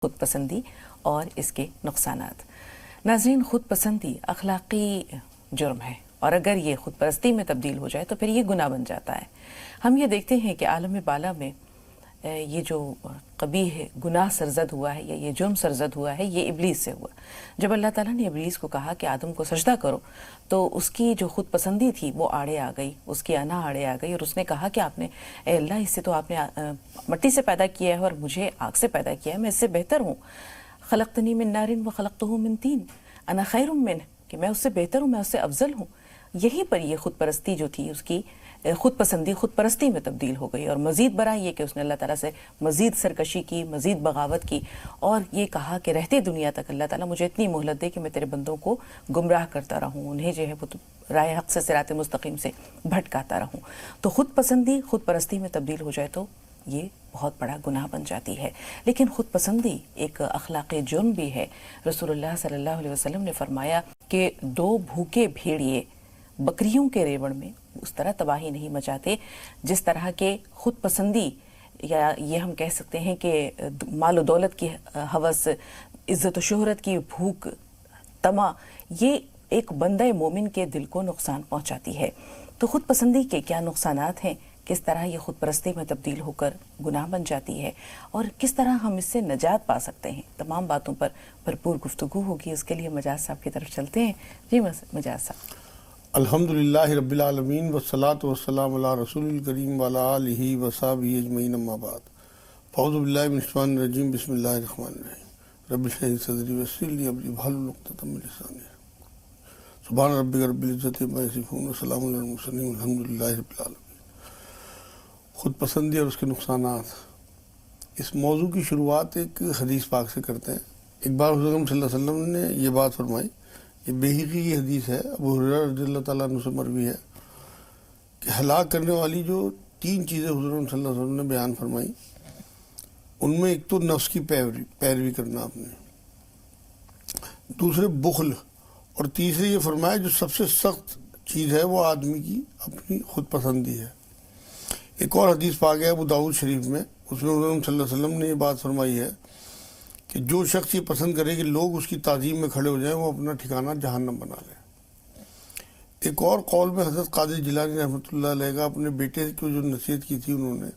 خود پسندی اور اس کے نقصانات۔ ناظرین، خود پسندی اخلاقی جرم ہے اور اگر یہ خود پرستی میں تبدیل ہو جائے تو پھر یہ گناہ بن جاتا ہے۔ ہم یہ دیکھتے ہیں کہ عالم بالا میں یہ جو قبیح گناہ سرزد ہوا ہے یا یہ جرم سرزد ہوا ہے یہ ابلیس سے ہوا۔ جب اللہ تعالیٰ نے ابلیس کو کہا کہ آدم کو سجدہ کرو تو اس کی جو خود پسندی تھی وہ آڑے آ گئی، اس کی انا آڑے آ گئی اور اس نے کہا کہ آپ نے اے اللہ اس سے تو آپ نے مٹی سے پیدا کیا ہے اور مجھے آگ سے پیدا کیا ہے، میں اس سے بہتر ہوں۔ خلقتنی من نار وخلقتہ من طین انا خیر منہ، کہ میں اس سے بہتر ہوں، میں اس سے افضل ہوں۔ یہیں پر یہ خود پرستی جو تھی اس کی خود پسندی خود پرستی میں تبدیل ہو گئی، اور مزید برا یہ کہ اس نے اللہ تعالیٰ سے مزید سرکشی کی، مزید بغاوت کی اور یہ کہا کہ رہتے دنیا تک اللہ تعالیٰ مجھے اتنی مہلت دے کہ میں تیرے بندوں کو گمراہ کرتا رہوں، انہیں جو ہے وہ راہ حق سے صراط مستقیم سے بھٹکاتا رہوں۔ تو خود پسندی خود پرستی میں تبدیل ہو جائے تو یہ بہت بڑا گناہ بن جاتی ہے۔ لیکن خود پسندی ایک اخلاقی جرم بھی ہے۔ رسول اللہ صلی اللہ علیہ وسلم نے فرمایا کہ دو بھوکے بھیڑیے بکریوں کے ریوڑ میں اس طرح تباہی نہیں مچاتے جس طرح کے خود پسندی، یا یہ ہم کہہ سکتے ہیں کہ مال و دولت کی ہوس، عزت و شہرت کی بھوک، طمع، یہ ایک بندہ مومن کے دل کو نقصان پہنچاتی ہے۔ تو خود پسندی کے کیا نقصانات ہیں، کس طرح یہ خود پرستی میں تبدیل ہو کر گناہ بن جاتی ہے اور کس طرح ہم اس سے نجات پا سکتے ہیں، تمام باتوں پر بھرپور گفتگو ہوگی۔ اس کے لیے مجاز صاحب کی طرف چلتے ہیں۔ جی مجاز صاحب۔ الحمدللہ رب العالمین والصلاة والسلام علی رسول الکریم وعلی آلہ وصحبہ اجمعین، اما بعد، اعوذ باللہ من الشیطان الرجیم، بسم اللہ الرحمن الرحیم، رب اشرح لی صدری ویسر لی امری واحلل عقدۃ من لسانی سبحان ربک رب العزۃ عما یصفون وسلام علی المرسلین والحمدللہ رب العالمین۔ خود پسندی اور اس کے نقصانات، اس موضوع کی شروعات ایک حدیث پاک سے کرتے ہیں۔ ایک بار حضور صلی اللہ علیہ وسلم نے یہ بات فرمائی، یہ بہقی کی حدیث ہے، ابو ہریرہ رضی اللہ تعالیٰ عنہ سے مروی ہے کہ ہلاک کرنے والی جو تین چیزیں حضور صلی اللہ علیہ وسلم نے بیان فرمائی، ان میں ایک تو نفس کی پیروی کرنا آپ نے، دوسرے بخل، اور تیسرے یہ فرمایا جو سب سے سخت چیز ہے وہ آدمی کی اپنی خود پسندی ہے۔ ایک اور حدیث پاک ہے ابو داؤد شریف میں، اس میں حضور صلی اللہ علیہ وسلم نے یہ بات فرمائی ہے کہ جو شخص یہ پسند کرے کہ لوگ اس کی تعظیم میں کھڑے ہو جائیں وہ اپنا ٹھکانہ جہنم بنا لے۔ ایک اور قول میں حضرت قادر جیلانی رحمۃ اللہ علیہ کا اپنے بیٹے کو جو نصیحت کی تھی انہوں نے،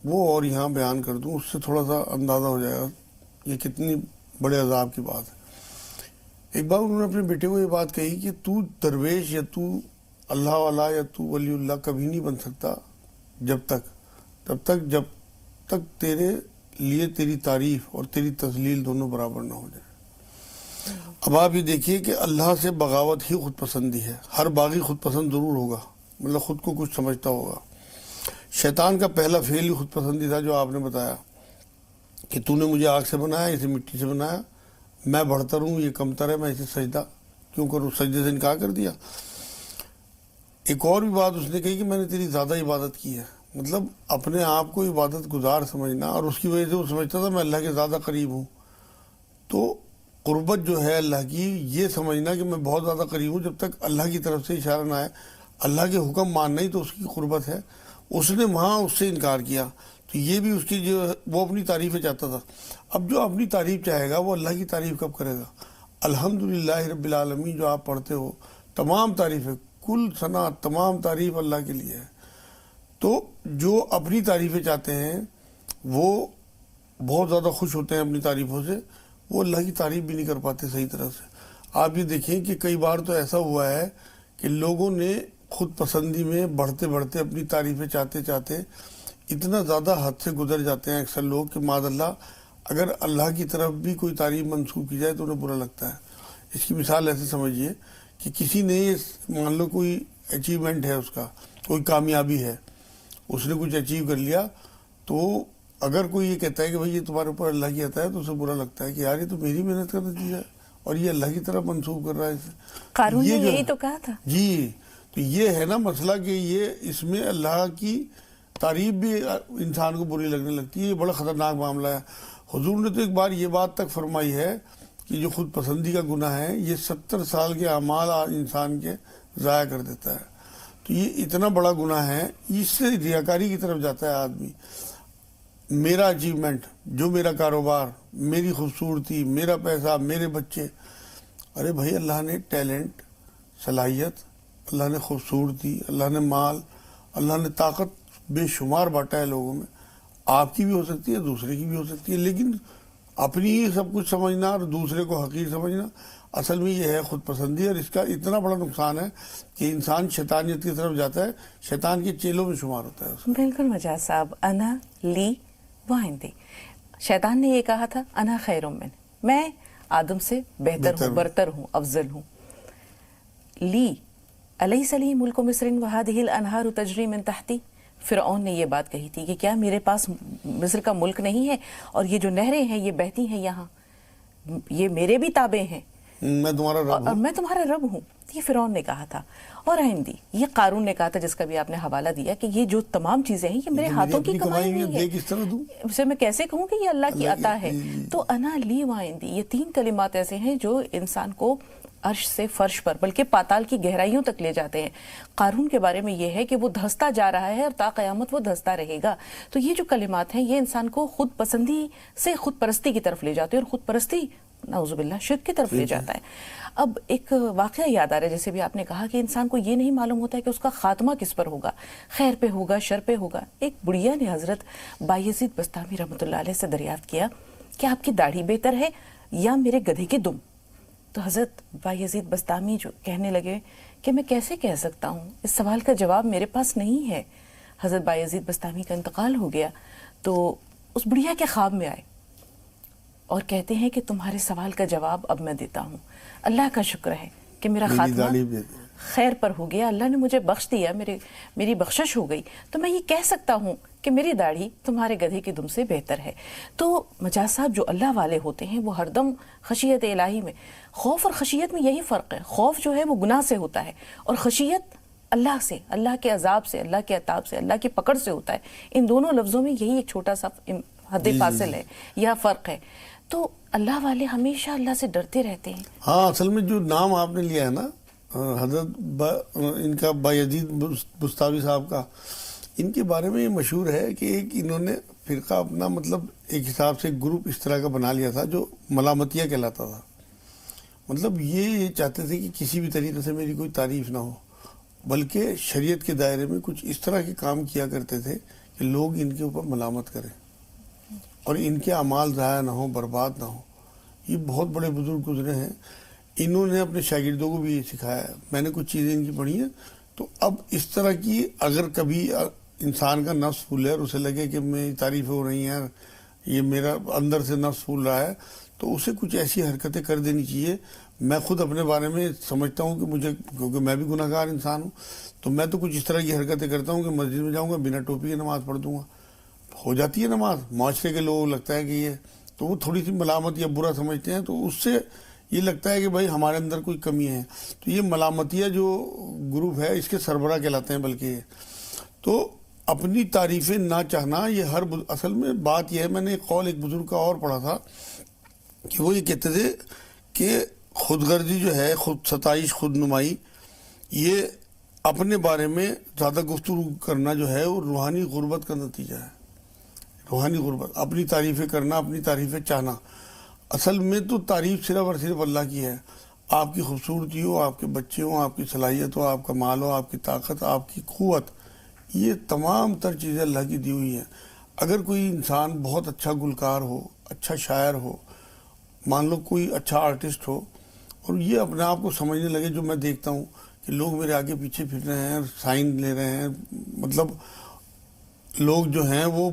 وہ اور یہاں بیان کر دوں، اس سے تھوڑا سا اندازہ ہو جائے گا یہ کتنی بڑے عذاب کی بات ہے۔ ایک بار انہوں نے اپنے بیٹے کو یہ بات کہی کہ تو درویش یا تو اللہ والا یا تو ولی اللہ کبھی نہیں بن سکتا جب تک تیرے لیے تیری تعریف اور تیری تذلیل دونوں برابر نہ ہو جائے۔ اب آپ یہ دیکھیے کہ اللہ سے بغاوت ہی خود پسندی ہے۔ ہر باغی خود پسند ضرور ہوگا، مطلب خود کو کچھ سمجھتا ہوگا۔ شیطان کا پہلا فعل ہی خود پسندی تھا، جو آپ نے بتایا کہ تو نے مجھے آگ سے بنایا، اسے مٹی سے بنایا، میں بڑھتر ہوں، یہ کمتر ہے، میں اسے سجدہ کیوں کروں، سجدے سے انکار کر دیا۔ ایک اور بھی بات اس نے کہی کہ میں نے تیری زیادہ عبادت کی ہے، مطلب اپنے آپ کو عبادت گزار سمجھنا، اور اس کی وجہ سے وہ سمجھتا تھا میں اللہ کے زیادہ قریب ہوں۔ تو قربت جو ہے اللہ کی، یہ سمجھنا کہ میں بہت زیادہ قریب ہوں، جب تک اللہ کی طرف سے اشارہ نہ آئے، اللہ کے حکم ماننا ہی تو اس کی قربت ہے۔ اس نے وہاں اس سے انکار کیا، تو یہ بھی اس کی جو وہ اپنی تعریفیں چاہتا تھا۔ اب جو اپنی تعریف چاہے گا وہ اللہ کی تعریف کب کرے گا؟ الحمدللہ رب العالمین جو آپ پڑھتے ہو، تمام تعریفیں، کل ثنا، تمام تعریف اللہ کے لیے ہے۔ تو جو اپنی تعریفیں چاہتے ہیں وہ بہت زیادہ خوش ہوتے ہیں اپنی تعریفوں سے، وہ اللہ کی تعریف بھی نہیں کر پاتے صحیح طرح سے۔ آپ یہ دیکھیں کہ کئی بار تو ایسا ہوا ہے کہ لوگوں نے خود پسندی میں بڑھتے بڑھتے اپنی تعریفیں چاہتے چاہتے اتنا زیادہ حد سے گزر جاتے ہیں اکثر لوگ کہ معاذ اللہ اگر اللہ کی طرف بھی کوئی تعریف منسوخ کی جائے تو انہیں برا لگتا ہے۔ اس کی مثال ایسے سمجھیے کہ کسی نے مان لو کوئی اچیومنٹ ہے، اس کا کوئی کامیابی ہے، اس نے کچھ اچیو کر لیا، تو اگر کوئی یہ کہتا ہے کہ بھائی یہ تمہارے اوپر اللہ کی عطا ہے تو اسے برا لگتا ہے کہ یار یہ تو میری محنت کا نتیجہ ہے اور یہ اللہ کی طرف منسوخ کر رہا ہے اسے۔ قارون نے یہی تو کہا تھا۔ جی، تو یہ ہے نا مسئلہ کہ یہ اس میں اللہ کی تعریف بھی انسان کو بری لگنے لگتی ہے۔ یہ بڑا خطرناک معاملہ ہے۔ حضور نے تو ایک بار یہ بات تک فرمائی ہے کہ جو خود پسندی کا گناہ ہے یہ 70 سال کے اعمال انسان کے ضائع کر دیتا ہے۔ تو یہ اتنا بڑا گناہ ہے، اس سے ریاکاری کی طرف جاتا ہے آدمی۔ میرا اچیومنٹ، جو میرا کاروبار، میری خوبصورتی، میرا پیسہ، میرے بچے. ارے بھائی اللہ نے ٹیلنٹ، صلاحیت، اللہ نے خوبصورتی، اللہ نے مال، اللہ نے طاقت بے شمار بانٹا ہے لوگوں میں. آپ کی بھی ہو سکتی ہے، دوسرے کی بھی ہو سکتی ہے، لیکن اپنی ہی سب کچھ سمجھنا اور دوسرے کو حقیر سمجھنا اصل میں یہ ہے خود پسندی. اور اس کا اتنا بڑا نقصان ہے کہ انسان شیطانیت کی طرف جاتا ہے، شیطان کے چیلوں میں شمار ہوتا ہے اس کا. بالکل مجاز صاحب، انا لی و عندی. شیطان نے یہ کہا تھا انا خیر من، میں آدم سے بہتر ہوں، برتر ہوں، افضل ہوں. لی الیس لی ملک مصر وہذہ الانہار تجری من تحتی. فرعون نے یہ بات کہی تھی کہ کیا میرے پاس مصر کا ملک نہیں ہے اور یہ جو نہریں ہیں یہ بہتی ہیں یہاں، یہ میرے بھی تابع ہیں، میں تمہارا رب اور ہوں. میں تمہارا رب ہوں. یہ فرعون نے کہا تھا. اور عندی، یہ قارون نے کہا تھا جس کا بھی آپ نے حوالہ دیا کہ یہ جو تمام چیزیں ہیں یہ میرے ہاتھوں کی کمائی نہیں ہے، کس طرح دوں؟ اسے میں کیسے کہوں کہ یہ اللہ کی عطا ہے. تو انا لی و عندی، یہ تین کلمات ایسے ہیں جو انسان کو عرش سے فرش پر بلکہ پاتال کی گہرائیوں تک لے جاتے ہیں. قارون کے بارے میں یہ ہے کہ وہ دھستا جا رہا ہے اور تا قیامت وہ دھستا رہے گا. تو یہ جو کلمات ہیں یہ انسان کو خود پسندی سے خود پرستی کی طرف لے جاتے ہیں، اور خود پرستی نعوذ باللہ شرک کی طرف لے جاتا ہے. اب ایک واقعہ یاد آ رہا ہے، جیسے بھی آپ نے کہا کہ انسان کو یہ نہیں معلوم ہوتا ہے کہ اس کا خاتمہ کس پر ہوگا، خیر پہ ہوگا، شر پہ ہوگا. ایک بڑھیا نے حضرت بایزید بستامی رحمۃ اللہ علیہ سے دریافت کیا کہ آپ کی داڑھی بہتر ہے یا میرے گدھے کے دم؟ تو حضرت بایزید بستامی جو کہنے لگے کہ میں کیسے کہہ سکتا ہوں، اس سوال کا جواب میرے پاس نہیں ہے. حضرت بایزید بستامی کا انتقال ہو گیا تو اس بڑھیا کے خواب میں آئے اور کہتے ہیں کہ تمہارے سوال کا جواب اب میں دیتا ہوں. اللہ کا شکر ہے کہ میرا خاتمہ خیر پر ہو گیا، اللہ نے مجھے بخش دیا، میری بخشش ہو گئی، تو میں یہ کہہ سکتا ہوں کہ میری داڑھی تمہارے گدھے کے دم سے بہتر ہے. تو مجاز صاحب جو اللہ والے ہوتے ہیں وہ ہر دم خشیت الہی میں، خوف اور خشیت میں یہی فرق ہے. خوف جو ہے وہ گناہ سے ہوتا ہے اور خشیت اللہ سے، اللہ کے عذاب سے، اللہ کے عتاب سے، اللہ کی پکڑ سے ہوتا ہے. ان دونوں لفظوں میں یہی ایک چھوٹا سا حد فاصل ہے یا فرق ہے. تو اللہ والے ہمیشہ اللہ سے ڈرتے رہتے ہیں. ہاں، اصل میں جو نام آپ نے لیا ہے نا حضرت ان کا بایزید بستامی صاحب کا، ان کے بارے میں یہ مشہور ہے کہ ایک انہوں نے فرقہ اپنا مطلب ایک حساب سے گروپ اس طرح کا بنا لیا تھا جو ملامتیہ کہلاتا تھا. مطلب یہ چاہتے تھے کہ کسی بھی طریقے سے میری کوئی تعریف نہ ہو، بلکہ شریعت کے دائرے میں کچھ اس طرح کے کام کیا کرتے تھے کہ لوگ ان کے اوپر ملامت کریں اور ان کے اعمال ضائع نہ ہوں، برباد نہ ہوں. یہ بہت بڑے بزرگ گزرے ہیں، انہوں نے اپنے شاگردوں کو بھی یہ سکھایا ہے. میں نے کچھ چیزیں ان کی پڑھی ہیں. تو اب اس طرح کی اگر کبھی انسان کا نفس پھولے اور اسے لگے کہ میری تعریف ہو رہی ہیں، یہ میرا اندر سے نفس پھول رہا ہے، تو اسے کچھ ایسی حرکتیں کر دینی چاہیے. میں خود اپنے بارے میں سمجھتا ہوں کہ مجھے، کیونکہ میں بھی گناہ گار انسان ہوں، تو میں تو کچھ اس طرح کی حرکتیں کرتا ہوں کہ مسجد میں جاؤں گا، بنا ٹوپی کے نماز پڑھ دوں گا. ہو جاتی ہے نماز، معاشرے کے لوگوں کو لگتا ہے کہ یہ، تو وہ تھوڑی سی ملامت یا برا سمجھتے ہیں، تو اس سے یہ لگتا ہے کہ بھائی ہمارے اندر کوئی کمی ہے. تو یہ ملامتیہ جو گروپ ہے اس کے سربراہ کہلاتے ہیں. بلکہ تو اپنی تعریفیں نہ چاہنا، یہ ہر اصل میں بات یہ ہے. میں نے ایک قول ایک بزرگ کا اور پڑھا تھا کہ وہ یہ کہتے تھے کہ خود غرضی جو ہے، خود ستائش، خود نمائی، یہ اپنے بارے میں زیادہ گفتگو کرنا جو ہے وہ روحانی غربت کا نتیجہ ہے. روحانی غربت، اپنی تعریفیں کرنا، اپنی تعریفیں چاہنا. اصل میں تو تعریف صرف اور صرف اللہ کی ہے. آپ کی خوبصورتی ہو، آپ کے بچے ہوں، آپ کی صلاحیت ہو، آپ کا مال ہو، آپ کی طاقت، آپ کی قوت، یہ تمام تر چیزیں اللہ کی دی ہوئی ہیں. اگر کوئی انسان بہت اچھا گلکار ہو، اچھا شاعر ہو، مان لو کوئی اچھا آرٹسٹ ہو، اور یہ اپنے آپ کو سمجھنے لگے، جو میں دیکھتا ہوں کہ لوگ میرے آگے پیچھے پھر رہے ہیں، سائن لے رہے ہیں، مطلب لوگ جو ہیں وہ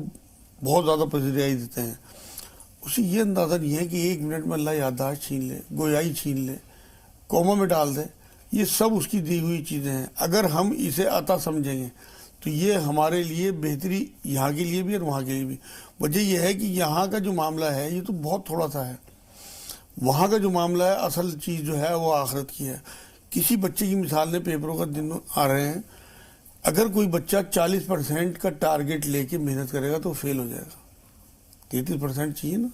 بہت زیادہ پذیرائی دیتے ہیں، اسے یہ اندازہ نہیں ہے کہ 1 منٹ میں اللہ یادداشت چھین لے، گویائی چھین لے، کوما میں ڈال دے. یہ سب اس کی دی ہوئی چیزیں ہیں. اگر ہم اسے عطا سمجھیں گے تو یہ ہمارے لیے بہتری، یہاں کے لیے بھی اور وہاں کے لیے بھی. وجہ یہ ہے کہ یہاں کا جو معاملہ ہے یہ تو بہت تھوڑا سا ہے، وہاں کا جو معاملہ ہے، اصل چیز جو ہے وہ آخرت کی ہے. کسی بچے کی مثال نے، پیپروں کا دن آ رہے ہیں، اگر کوئی بچہ 40% کا ٹارگٹ لے کے محنت کرے گا تو فیل ہو جائے گا. 33% چاہیے نا.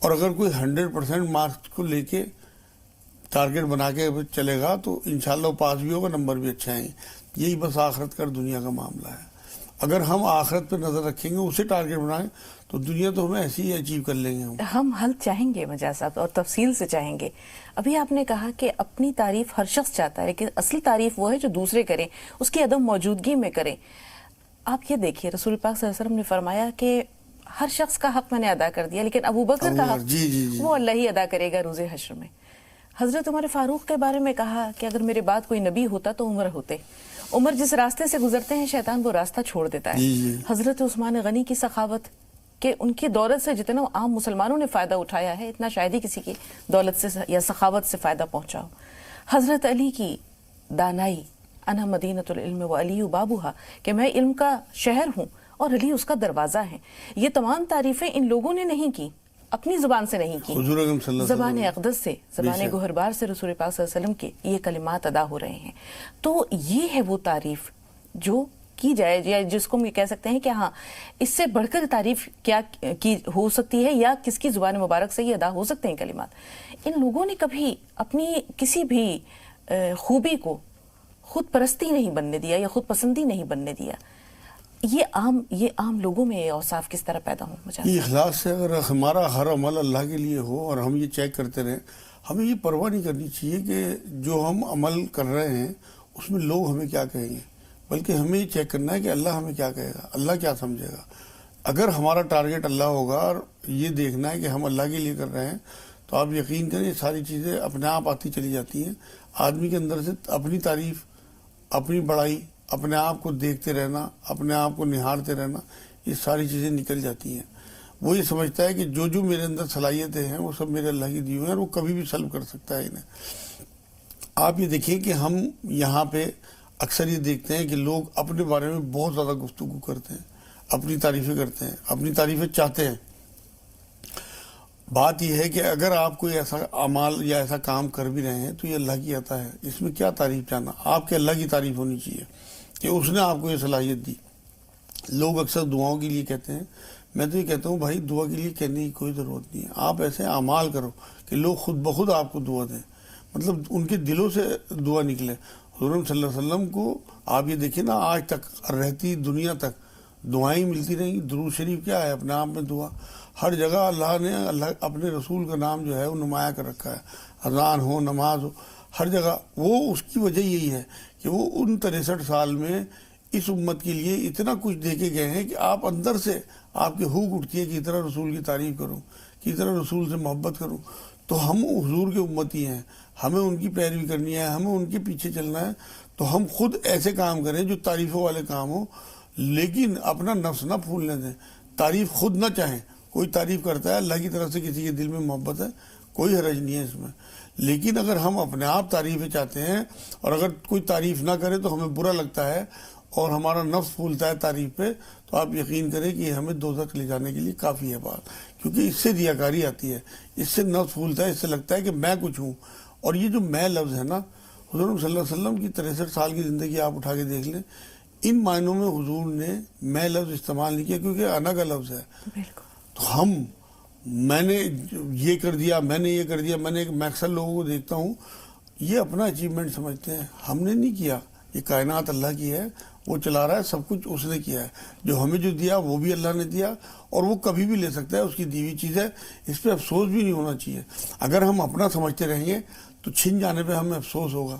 اور اگر کوئی 100% مارکس کو لے کے ٹارگٹ بنا کے چلے گا تو انشاءاللہ وہ پاس بھی ہوگا، نمبر بھی اچھا آئیں. یہی بس آخرت کا دنیا کا معاملہ ہے. اگر ہم آخرت پہ نظر رکھیں گے، اسے ٹارگٹ بنائیں، تو دنیا تو ہمیں ایسی ہی اچیو کر لیں گے ہم حل چاہیں گے مجاز صاحب، اور تفصیل سے چاہیں گے. ابھی آپ نے کہا کہ اپنی تعریف ہر شخص چاہتا ہے، لیکن اصل تعریف وہ ہے جو دوسرے کریں، اس کی عدم موجودگی میں کریں. آپ یہ دیکھیے، رسول پاک صلی اللہ علیہ وسلم نے فرمایا کہ ہر شخص کا حق میں نے ادا کر دیا، لیکن ابو بکر کا حق وہ اللہ ہی ادا کرے گا روز حشر میں. حضرت عمر فاروق کے بارے میں کہا کہ اگر میرے بعد کوئی نبی ہوتا تو عمر ہوتے. عمر جس راستے سے گزرتے ہیں شیطان وہ راستہ چھوڑ دیتا ہے. حضرت عثمان غنی کی سخاوت کہ ان کی دولت سے جتنا عام مسلمانوں نے فائدہ اٹھایا ہے، اتنا شاید ہی کسی کی دولت سے یا سخاوت سے فائدہ پہنچا ہو. حضرت علی کی دانائی، انا مدینۃ العلم و علی بابوہا، کہ میں علم کا شہر ہوں اور علی اس کا دروازہ ہے. یہ تمام تعریفیں ان لوگوں نے نہیں کی، اپنی زبان سے نہیں کی، زبان اقدس سے، زبان گہربار سے رسول پاک صلی اللہ علیہ وسلم کے یہ کلمات ادا ہو رہے ہیں. تو یہ ہے وہ تعریف جو کی جائے، یا جس کو ہم یہ کہہ سکتے ہیں کہ ہاں اس سے بڑھ کر تعریف کیا کی ہو سکتی ہے، یا کس کی زبان مبارک سے یہ ادا ہو سکتے ہیں کلمات. ان لوگوں نے کبھی اپنی کسی بھی خوبی کو خود پرستی نہیں بننے دیا یا خود پسندی نہیں بننے دیا. یہ عام لوگوں میں یہ اوصاف کس طرح پیدا ہوں؟ یہ اخلاص سے اگر ہمارا ہر عمل اللہ کے لیے ہو اور ہم یہ چیک کرتے رہیں، ہمیں یہ پرواہ نہیں کرنی چاہیے کہ جو ہم عمل کر رہے ہیں اس میں لوگ ہمیں کیا کہیں گے، بلکہ ہمیں یہ چیک کرنا ہے کہ اللہ ہمیں کیا کہے گا، اللہ کیا سمجھے گا. اگر ہمارا ٹارگٹ اللہ ہوگا اور یہ دیکھنا ہے کہ ہم اللہ کے لیے کر رہے ہیں، تو آپ یقین کریں یہ ساری چیزیں اپنے آپ آتی چلی جاتی ہیں. آدمی کے اندر سے اپنی تعریف، اپنی بڑائی، اپنے آپ کو دیکھتے رہنا، اپنے آپ کو نہارتے رہنا، یہ ساری چیزیں نکل جاتی ہیں. وہ یہ سمجھتا ہے کہ جو میرے اندر صلاحیتیں ہیں وہ سب میرے اللہ کی دی ہوئی ہیں اور وہ کبھی بھی سلب کر سکتا ہے انہیں. آپ یہ دیکھیں کہ ہم یہاں پہ اکثر یہ دیکھتے ہیں کہ لوگ اپنے بارے میں بہت زیادہ گفتگو کرتے ہیں، اپنی تعریفیں کرتے ہیں، اپنی تعریفیں چاہتے ہیں. بات یہ ہے کہ اگر آپ کوئی ایسا اعمال یا ایسا کام کر بھی رہے ہیں تو یہ اللہ کی عطا ہے، اس میں کیا تعریف چاہنا. آپ کے اللہ کی تعریف ہونی چاہیے کہ اس نے آپ کو یہ صلاحیت دی. لوگ اکثر دعاؤں کے لیے کہتے ہیں، میں تو یہ کہتا ہوں بھائی دعا کے لیے کہنے کی کوئی ضرورت نہیں ہے. آپ ایسے اعمال کرو کہ لوگ خود بخود آپ کو دعا دیں، مطلب ان کے دلوں سے دعا نکلے. حضور صلی اللہ علیہ وسلم کو آپ یہ دیکھیں نا، آج تک رہتی دنیا تک دعائیں ملتی رہیں. درود شریف کیا ہے؟ اپنے آپ میں دعا. ہر جگہ اللہ نے اپنے رسول کا نام جو ہے وہ نمایاں کر رکھا ہے. اذان ہو، نماز ہو، ہر جگہ. وہ اس کی وجہ یہی ہے کہ وہ ان 63 سال میں اس امت کے لیے اتنا کچھ دے کے گئے ہیں کہ آپ اندر سے آپ کی ہوک اٹھتی ہے کہ اتنا رسول کی تعریف کروں، کہ اتنا رسول سے محبت کروں. تو ہم حضور کے امتی ہیں، ہمیں ان کی پیروی کرنی ہے، ہمیں ان کے پیچھے چلنا ہے. تو ہم خود ایسے کام کریں جو تعریفوں والے کام ہوں، لیکن اپنا نفس نہ پھولنے دیں. تعریف خود نہ چاہیں. کوئی تعریف کرتا ہے، اللہ کی طرف سے کسی کے دل میں محبت ہے، کوئی حرج نہیں ہے اس میں. لیکن اگر ہم اپنے آپ تعریفیں چاہتے ہیں اور اگر کوئی تعریف نہ کرے تو ہمیں برا لگتا ہے اور ہمارا نفس پھولتا ہے تعریف پہ، تو آپ یقین کریں کہ ہمیں دوزخ لے جانے کے لیے کافی ہے بات. کیونکہ اس سے ریاکاری آتی ہے، اس سے نفس پھولتا ہے، اس سے لگتا ہے کہ میں کچھ ہوں. اور یہ جو میں لفظ ہے نا، حضور صلی اللہ علیہ وسلم کی 63 سال کی زندگی آپ اٹھا کے دیکھ لیں، ان معنوں میں حضور نے میں لفظ استعمال نہیں کیا، کیونکہ انا کا لفظ ہے. تو میں نے یہ کر دیا، میں نے یہ کر دیا، میں اکثر لوگوں کو دیکھتا ہوں یہ اپنا اچیومنٹ سمجھتے ہیں. ہم نے نہیں کیا، یہ کائنات اللہ کی ہے، وہ چلا رہا ہے، سب کچھ اس نے کیا ہے. جو ہمیں جو دیا وہ بھی اللہ نے دیا اور وہ کبھی بھی لے سکتا ہے، اس کی دی ہوئی چیز ہے. اس پہ افسوس بھی نہیں ہونا چاہیے. اگر ہم اپنا سمجھتے رہیں گے تو چھن جانے پہ ہمیں افسوس ہوگا.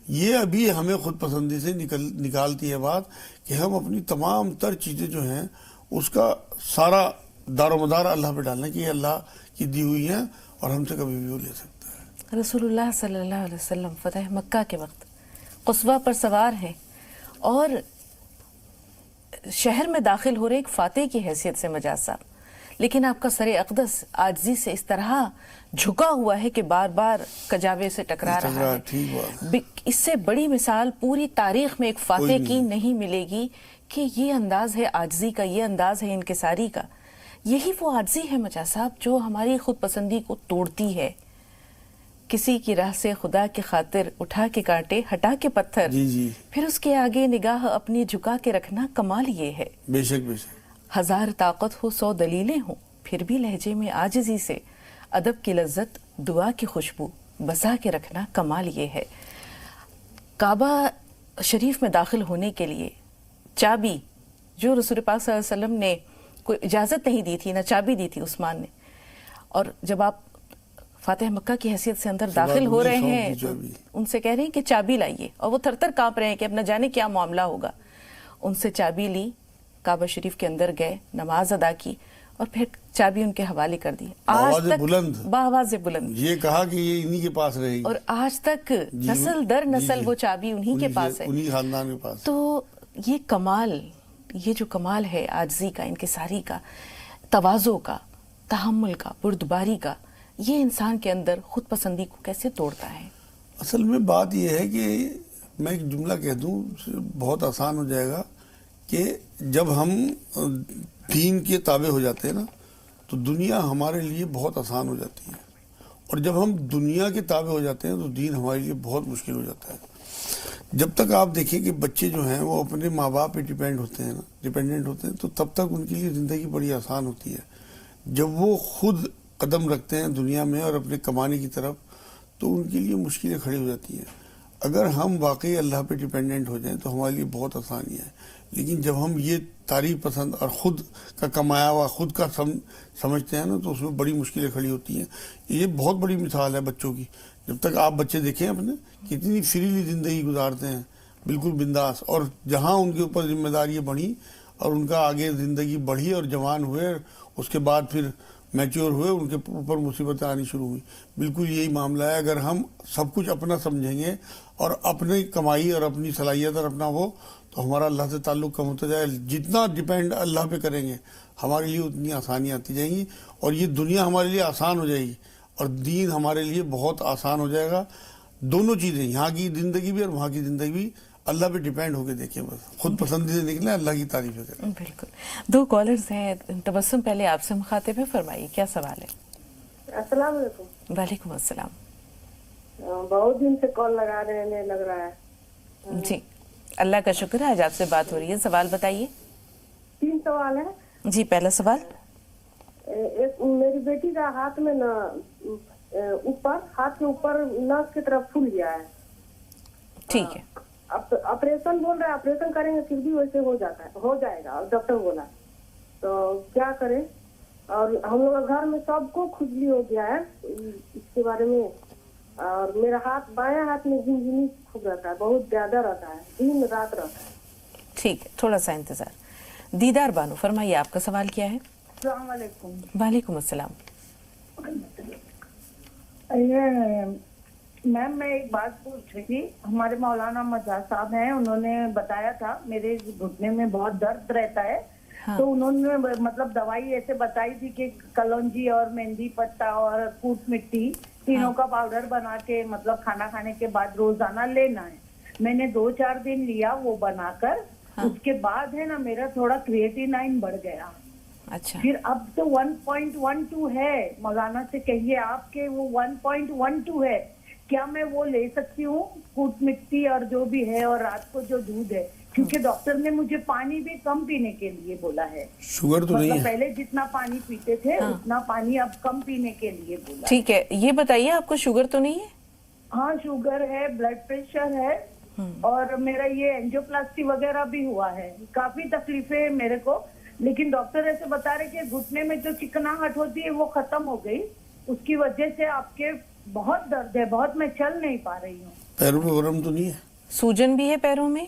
یہ ابھی ہمیں خود پسندی سے نکالتی ہے بات کہ ہم اپنی تمام تر چیزیں جو ہیں اس کا سارا دار و مدار اللہ پہ ڈالنے کی، یہ اللہ کی دی ہوئی ہیں اور ہم سے کبھی بھی وہ لے سکتا ہے. رسول اللہ صلی اللہ علیہ وسلم فتح مکہ کے وقت قصوہ پر سوار ہیں اور شہر میں داخل ہو رہے ایک فاتح کی حیثیت سے مجاز صاحب، لیکن آپ کا سر اقدس عاجزی سے اس طرح جھکا ہوا ہے کہ بار بار کجاوے سے ٹکرا رہا ہے. اس سے بڑی مثال پوری تاریخ میں ایک فاتح کی نہیں ملے گی کہ یہ انداز ہے عاجزی کا، یہ انداز ہے انکساری کا. یہی وہ عاجزی ہے مجاز صاحب جو ہماری خود پسندی کو توڑتی ہے. کسی کی راہ سے خدا کی خاطر اٹھا کے کانٹے، ہٹا کے پتھر، پھر اس کے آگے نگاہ اپنی جھکا کے رکھنا کمال یہ ہے. بے شک بے شک. 1000 طاقت ہو 100 دلیلیں ہوں، پھر بھی لہجے میں عاجزی سے ادب کی لذت، دعا کی خوشبو بسا کے رکھنا کمال یہ ہے. کعبہ شریف میں داخل ہونے کے لیے چابی جو رسول پاک صلی اللہ علیہ وسلم نے کوئی اجازت نہیں دی تھی، نہ چابی دی تھی عثمان نے، اور جب آپ فاتح مکہ کی حیثیت سے اندر داخل ہو رہے ہیں تو ان سے کہہ رہے ہیں کہ چابی لائیے، اور وہ تھر تھر کانپ رہے ہیں کہ اب نہ جانے کیا معاملہ ہوگا. ان سے چابی لی، کعبہ شریف کے اندر گئے، نماز ادا کی، اور پھر چابی ان کے حوالے کر دی. آج تک بآواز بلند یہ کہا کہ یہ انہی کے پاس رہے گی، اور آج تک نسل در نسل وہ چابی انہی کے پاس ہے، انہی خاندان کے پاس. تو یہ کمال، یہ جو کمال ہے عاجزی کا، انکساری کا، تواضع کا، تحمل کا، بردباری کا، یہ انسان کے اندر خود پسندی کو کیسے توڑتا ہے؟ اصل میں بات یہ ہے کہ میں ایک جملہ کہہ دوں، بہت آسان ہو جائے گا، کہ جب ہم دین کے تابع ہو جاتے ہیں نا تو دنیا ہمارے لیے بہت آسان ہو جاتی ہے، اور جب ہم دنیا کے تابع ہو جاتے ہیں تو دین ہمارے لیے بہت مشکل ہو جاتا ہے. جب تک آپ دیکھیں کہ بچے جو ہیں وہ اپنے ماں باپ پہ ڈیپینڈنٹ ہوتے ہیں تو تب تک ان کے لیے زندگی بڑی آسان ہوتی ہے. جب وہ خود قدم رکھتے ہیں دنیا میں اور اپنے کمانے کی طرف تو ان کے لیے مشکلیں کھڑی ہو جاتی ہیں. اگر ہم واقعی اللہ پہ ڈیپینڈنٹ ہو جائیں تو ہمارے لیے بہت آسانی ہے، لیکن جب ہم یہ تعریف پسند اور خود کا کمایا ہوا خود کا سمجھتے ہیں نا تو اس میں بڑی مشکلیں کھڑی ہوتی ہیں. یہ بہت بڑی مثال ہے بچوں کی. جب تک آپ بچے دیکھیں اپنے کتنی فریلی زندگی گزارتے ہیں، بالکل بنداس، اور جہاں ان کے اوپر ذمہ داریاں بڑھی اور ان کا آگے زندگی بڑھی اور جوان ہوئے، اس کے بعد پھر میچور ہوئے، ان کے اوپر مصیبتیں آنی شروع ہوئی. بالکل یہی معاملہ ہے. اگر ہم سب کچھ اپنا سمجھیں گے اور اپنی کمائی اور اپنی صلاحیت اور اپنا وہ، تو ہمارا اللہ سے تعلق کم ہوتا جائے. جتنا ڈیپینڈ اللہ پہ کریں گے ہمارے لیے اتنی آسانیاں آتی جائیں گی، اور یہ دنیا ہمارے لیے آسان ہو جائے گی اور دین ہمارے لیے بہت آسان ہو جائے گا. دونوں چیزیں، یہاں کی زندگی بھی اور وہاں کی زندگی بھی، اللہ پہ ڈیپینڈ ہو کے دیکھیں، بس خود پسندی سے نکلیں، اللہ کی تعریفیں کریں. بالکل. 2 کالرز ہیں. تبسم پہلے آپ سے مخاطب ہے، فرمائیے کیا سوال ہے؟ السلام علیکم. وعلیکم السلام. بہت دن سے کال لگا رہے ہیں، لگ رہا ہے. جی اللہ کا شکر ہے، آج آپ سے بات ہو رہی ہے. سوال بتائیے. 3 سوال ہے. جی پہلا سوال، ایک میری بیٹی کا ہاتھ میں نا اوپر، ہاتھ کے اوپر نس کی طرف پھول گیا ہے. ٹھیک ہے. آپریشن بول رہے ہیں، آپریشن کریں گے پھر بھی ویسے ہو جائے گا، ڈاکٹر بولا. تو کیا کریں؟ اور ہم لوگ گھر میں سب کو کھجلی ہو گیا ہے اس کے بارے میں. اور میرا ہاتھ، بایاں ہاتھ میں جھنجھنی خوب رہتا ہے، بہت زیادہ رہتا ہے، دن رات رہتا ہے. ٹھیک ہے، تھوڑا سا انتظار. دیدار بانو، فرمائیے آپ کا سوال کیا ہے؟ السلام علیکم. وعلیکم السلام. میم میں ایک بات پوچھ رہی تھی. ہمارے مولانا مجاز صاحب ہیں، انہوں نے بتایا تھا میرے گھٹنے میں بہت درد رہتا ہے. تو انہوں نے مطلب دوائی ایسے بتائی تھی کہ کلونجی اور مہندی پتا اور کوٹ مٹی تینوں کا پاؤڈر بنا کے مطلب کھانا کھانے کے بعد روزانہ لینا ہے. میں نے 2-4 دن لیا وہ بنا کر. اس کے بعد ہے نا میرا تھوڑا کریٹینائن بڑھ گیا. اچھا. پھر اب تو 1.12 ہے. مولانا سے کہیے آپ کے وہ 1.12 ہے، کیا میں وہ لے سکتی ہوں کوٹ مٹی اور جو بھی ہے، اور رات کو جو دودھ ہے؟ کیونکہ ڈاکٹر نے مجھے پانی بھی کم پینے کے لیے بولا ہے. شوگر تو نہیں ہے؟ پہلے جتنا پانی پیتے تھے اتنا پانی اب کم پینے کے لیے بولا. ٹھیک ہے، یہ بتائیے آپ کو شوگر تو نہیں ہے؟ ہاں شوگر ہے، بلڈ پریشر ہے، اور میرا یہ اینجیوپلاسٹی وغیرہ بھی ہوا ہے. کافی تکلیفیں ہیں میرے کو، لیکن ڈاکٹر ایسے بتا رہے کہ گھٹنے میں جو چکناہٹ ہوتی ہے وہ ختم ہو گئی. اس کی وجہ سے آپ کے بہت درد ہے، بہت، میں چل نہیں پا رہی ہوں. پیروں میں ورم تو نہیں ہے؟ سوجن بھی ہے پیروں میں؟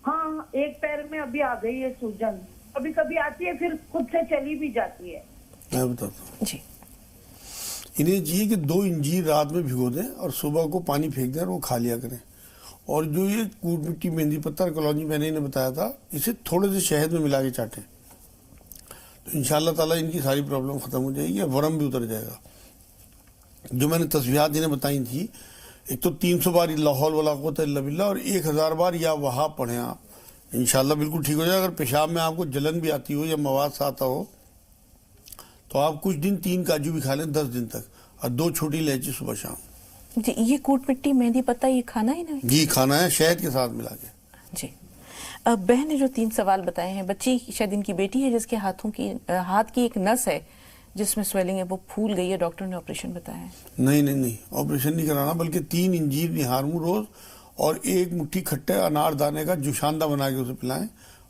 ہاں ایک پیر میں ابھی آ گئی ہے سوجن. کبھی کبھی آتی ہے پھر خود سے چلی بھی جاتی ہے. میں بتاتا ہوں. جی. انہیں چاہیے کہ 2 انجیر رات میں بھگو دیں اور صبح کو پانی پھینک دیں اور وہ کھا لیا کریں. اور جو یہ کوٹ مٹی، مہندی پتہ اور کلونجی میں نے بتایا تھا، اسے تھوڑے سے شہد میں ملا کے چاٹیں تو انشاءاللہ تعالیٰ ان کی ساری پرابلم ختم ہو جائے گی، ورم بھی اتر جائے گا. جو میں نے تسبیحات انہیں بتائی تھی، ایک تو 300 بار لا حول ولا قوت الا باللہ اور 1000 بار یا وہاب پڑھیں آپ، انشاءاللہ بالکل ٹھیک ہو جائے. اگر پیشاب میں آپ کو جلن بھی آتی ہو یا مواد سے آتا ہو تو آپ کچھ دن 3 کاجو بھی کھا لیں 10 دن تک، اور 2 چھوٹی الائچی صبح شام. جی یہ کوٹ مٹی، مہندی پتہ، یہ کھانا ہے نا؟ جی کھانا ہے، شہد کے ساتھ ملا کے. جی. اب بہن نے جو 3 سوال بتائے ہیں، بچی شاید ان کی بیٹی ہے جس کے ہاتھ کی ایک نس ہے جس میں سویلنگ ہے، وہ پھول گئی ہے، ڈاکٹر نے آپریشن بتایا ہے. نہیں آپریشن نہیں کرانا، بلکہ 3 انجیر نہارمو روز اور 1 مٹھی کھٹے انار دانے کا جوشاندہ بنا کے اسے پلائیں.